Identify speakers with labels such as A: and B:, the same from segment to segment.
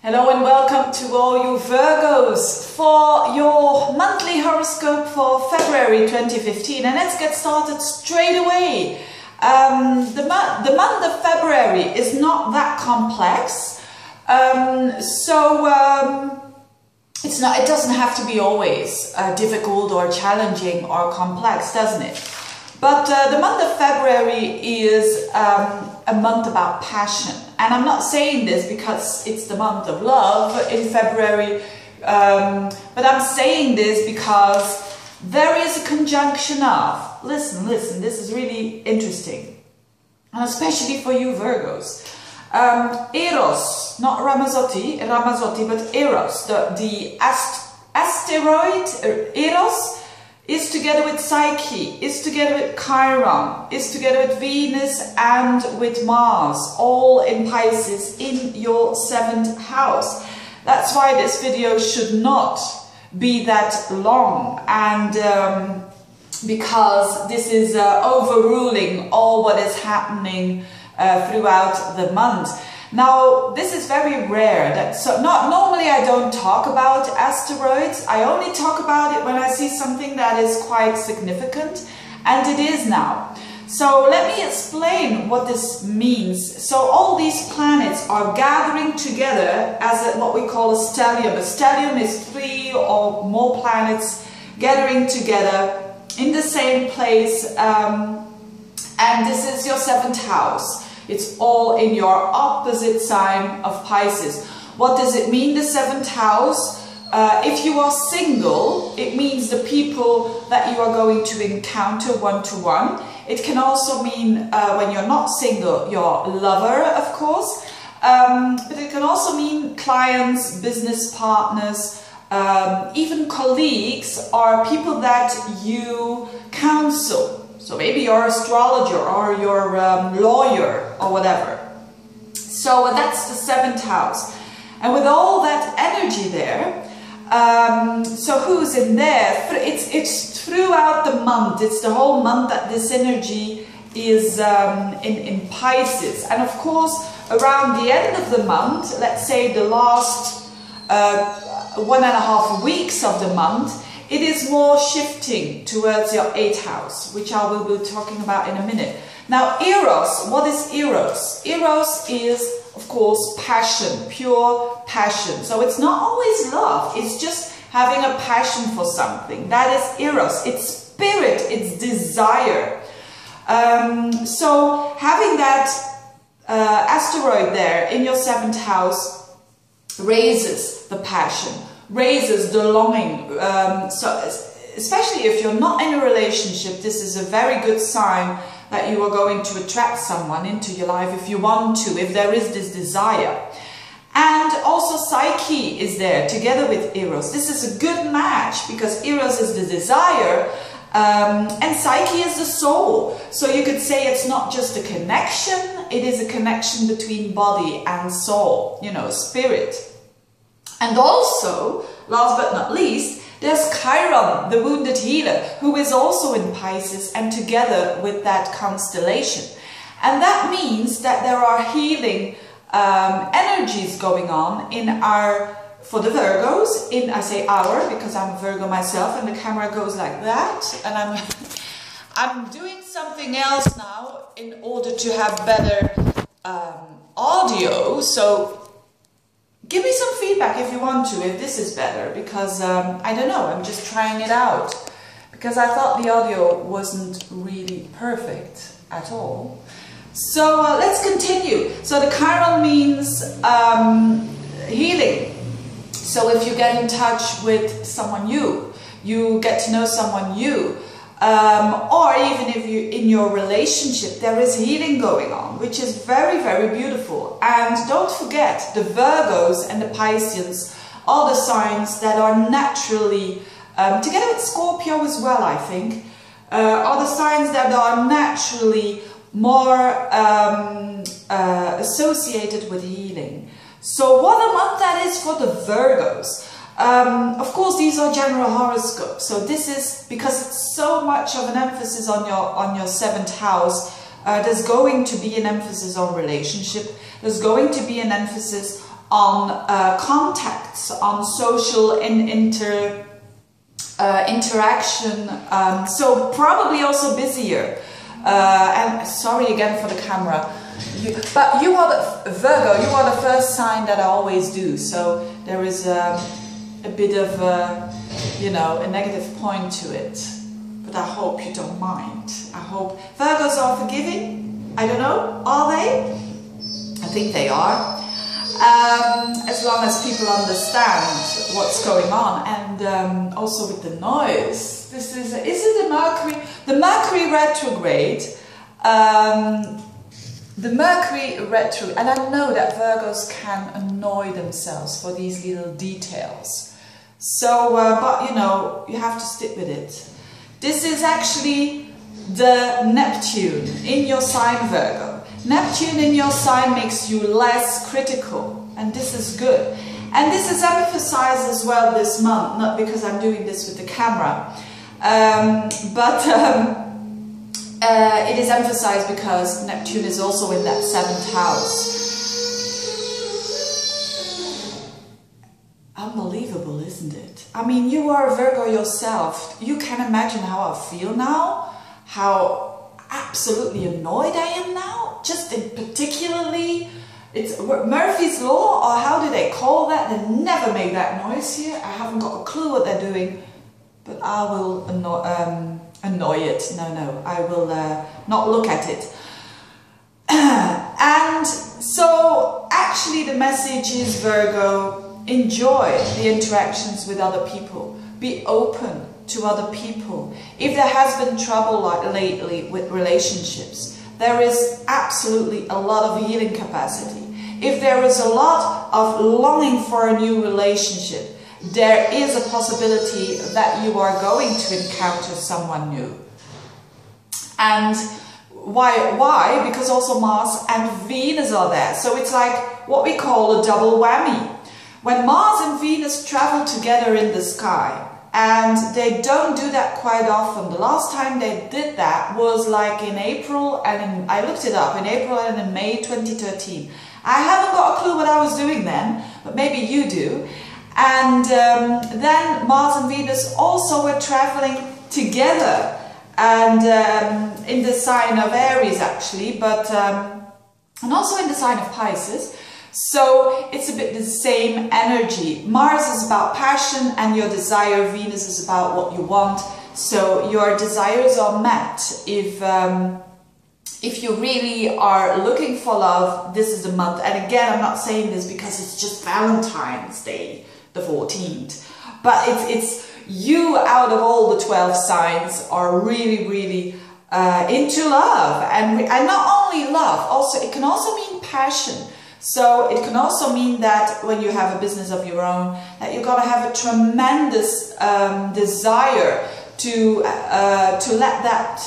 A: Hello and welcome to all you Virgos for your monthly horoscope for February 2015, and let's get started straight away. The month of February is not that complex, it doesn't have to be always difficult or challenging or complex, doesn't it? But the month of February is a month about passion. And I'm not saying this because it's the month of love in February, but I'm saying this because there is a conjunction of, listen, this is really interesting, and especially for you Virgos. Eros, not Ramazotti, but Eros, the asteroid Eros, is together with Psyche, is together with Chiron, is together with Venus and with Mars, all in Pisces in your 7th house. That's why this video should not be that long, and because this is overruling all what is happening throughout the month. Now, this is very rare. Normally I don't talk about asteroids. I only talk about it when I see something that is quite significant, and it is now. So let me explain what this means. So all these planets are gathering together as what we call a stellium. A stellium is 3 or more planets gathering together in the same place, and this is your 7th house. It's all in your opposite sign of Pisces. What does it mean, the 7th house? If you are single, it means the people that you are going to encounter one-to-one. It can also mean, when you're not single, your lover, of course. But it can also mean clients, business partners, even colleagues or people that you counsel. So maybe your astrologer or your lawyer or whatever. So that's the 7th house. And with all that energy there, so who's in there? It's throughout the month. It's the whole month that this energy is in Pisces. And of course, around the end of the month, let's say the last 1.5 weeks of the month, it is more shifting towards your 8th house, which I will be talking about in a minute. Now, Eros, what is Eros? Eros is, of course, passion, pure passion. So it's not always love, it's just having a passion for something. That is Eros, it's spirit, it's desire. So having that asteroid there in your 7th house raises the passion, raises the longing. So especially if you're not in a relationship, this is a very good sign that you are going to attract someone into your life if you want to, if there is this desire. And also Psyche is there together with Eros. This is a good match because Eros is the desire, and Psyche is the soul. So you could say it's not just a connection, it is a connection between body and soul, you know, spirit. And also, last but not least, there's Chiron, the wounded healer, who is also in Pisces and together with that constellation. And that means that there are healing energies going on in our, for the Virgos, I say our because I'm a Virgo myself and the camera goes like that, and I'm doing something else now in order to have better audio. So give me some feedback if you want to, if this is better, because I don't know, I'm just trying it out, because I thought the audio wasn't really perfect at all. So let's continue. So the Chiron means healing. So if you get in touch with someone new, you get to know someone new, or even if you in your relationship there is healing going on, which is very, very beautiful. And don't forget, the Virgos and the Pisceans are the signs that are naturally, together with Scorpio as well, I think, are the signs that are naturally more associated with healing. So what a month that is for the Virgos. Of course, these are general horoscopes, so this is because it's so much of an emphasis on your 7th house. There's going to be an emphasis on relationship. There's going to be an emphasis on contacts, on social interaction, so probably also busier. And sorry again for the camera, but you are the Virgo, you are the first sign that I always do, so there is a bit of you know, a negative point to it, but I hope you don't mind. I hope Virgos are forgiving. I don't know, are they? I think they are, as long as people understand what's going on. And also with the noise, this is it the Mercury retrograde? The Mercury retrograde, and I know that Virgos can annoy themselves for these little details. So, but you know, you have to stick with it. This is actually the Neptune in your sign, Virgo. Neptune in your sign makes you less critical, and this is good. And this is emphasized as well this month, not because I'm doing this with the camera, but it is emphasized because Neptune is also in that 7th house. Unbelievable, isn't it? I mean, you are a Virgo yourself. You can imagine how I feel now, how absolutely annoyed I am now, just in particularly, it's Murphy's Law, or how do they call that? They never make that noise here. I haven't got a clue what they're doing, but I will annoy it. No, I will not look at it. And so actually the message is, Virgo, enjoy the interactions with other people. Be open to other people. If there has been trouble like lately with relationships, there is absolutely a lot of healing capacity. If there is a lot of longing for a new relationship, there is a possibility that you are going to encounter someone new. And why? Because also Mars and Venus are there. So it's like what we call a double whammy. When Mars and Venus travel together in the sky, and they don't do that quite often. The last time they did that was like in April, and I looked it up, in April and in May 2013. I haven't got a clue what I was doing then, but maybe you do. And then Mars and Venus also were traveling together, and in the sign of Aries actually, but and also in the sign of Pisces. So it's a bit the same energy. Mars is about passion and your desire. Venus is about what you want. So your desires are met. If you really are looking for love, this is the month. And again, I'm not saying this because it's just Valentine's Day, the 14th. But it's you out of all the 12 signs are really, really into love. And not only love, also it can also mean passion. So it can also mean that when you have a business of your own, that you're going to have a tremendous desire to let that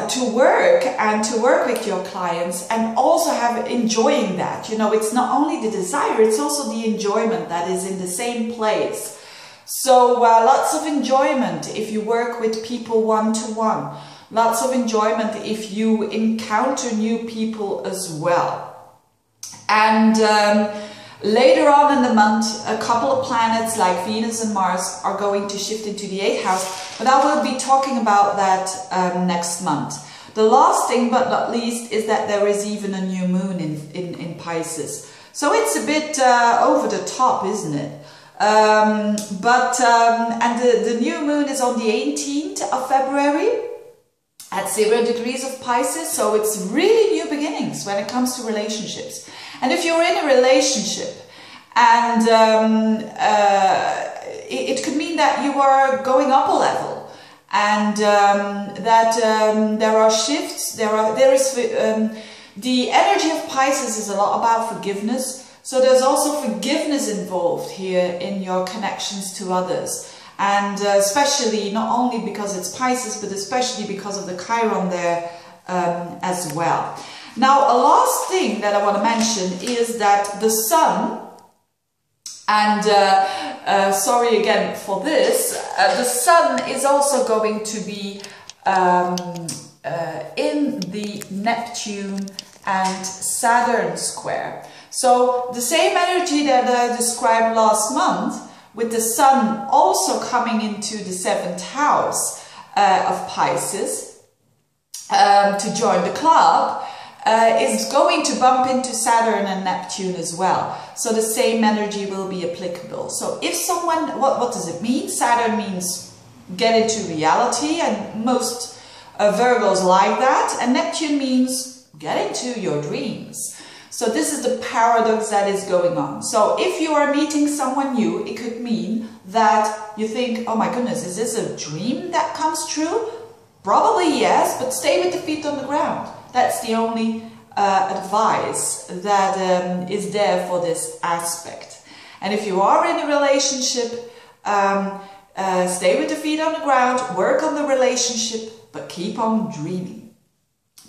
A: to work and to work with your clients, and also have enjoying that. You know, it's not only the desire, it's also the enjoyment that is in the same place. So lots of enjoyment if you work with people one-to-one. Lots of enjoyment if you encounter new people as well. And later on in the month, a couple of planets like Venus and Mars are going to shift into the 8th house, but I will be talking about that next month. The last thing but not least is that there is even a new moon in Pisces. So it's a bit over the top, isn't it? And the new moon is on the 18th of February. At 0 degrees of Pisces, so it's really new beginnings when it comes to relationships. And if you're in a relationship, and it could mean that you are going up a level, and that there are shifts. There is the energy of Pisces is a lot about forgiveness. So there's also forgiveness involved here in your connections to others. And especially, not only because it's Pisces, but especially because of the Chiron there as well. Now, a last thing that I want to mention is that the Sun, and sorry again for this, the Sun is also going to be in the Neptune and Saturn square. So the same energy that I described last month, with the Sun also coming into the 7th house of Pisces to join the club, is going to bump into Saturn and Neptune as well. So the same energy will be applicable. So if someone, what does it mean? Saturn means get into reality, and most Virgos like that. And Neptune means get into your dreams. So this is the paradox that is going on. So if you are meeting someone new, it could mean that you think, oh my goodness, is this a dream that comes true? Probably yes, but stay with the feet on the ground. That's the only advice that is there for this aspect. And if you are in a relationship, stay with the feet on the ground, work on the relationship, but keep on dreaming.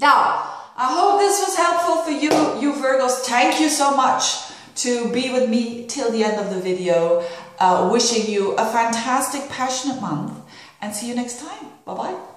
A: Now, I hope this was helpful for you Virgos. Thank you so much to be with me till the end of the video. Wishing you a fantastic, passionate month, and see you next time. Bye-bye.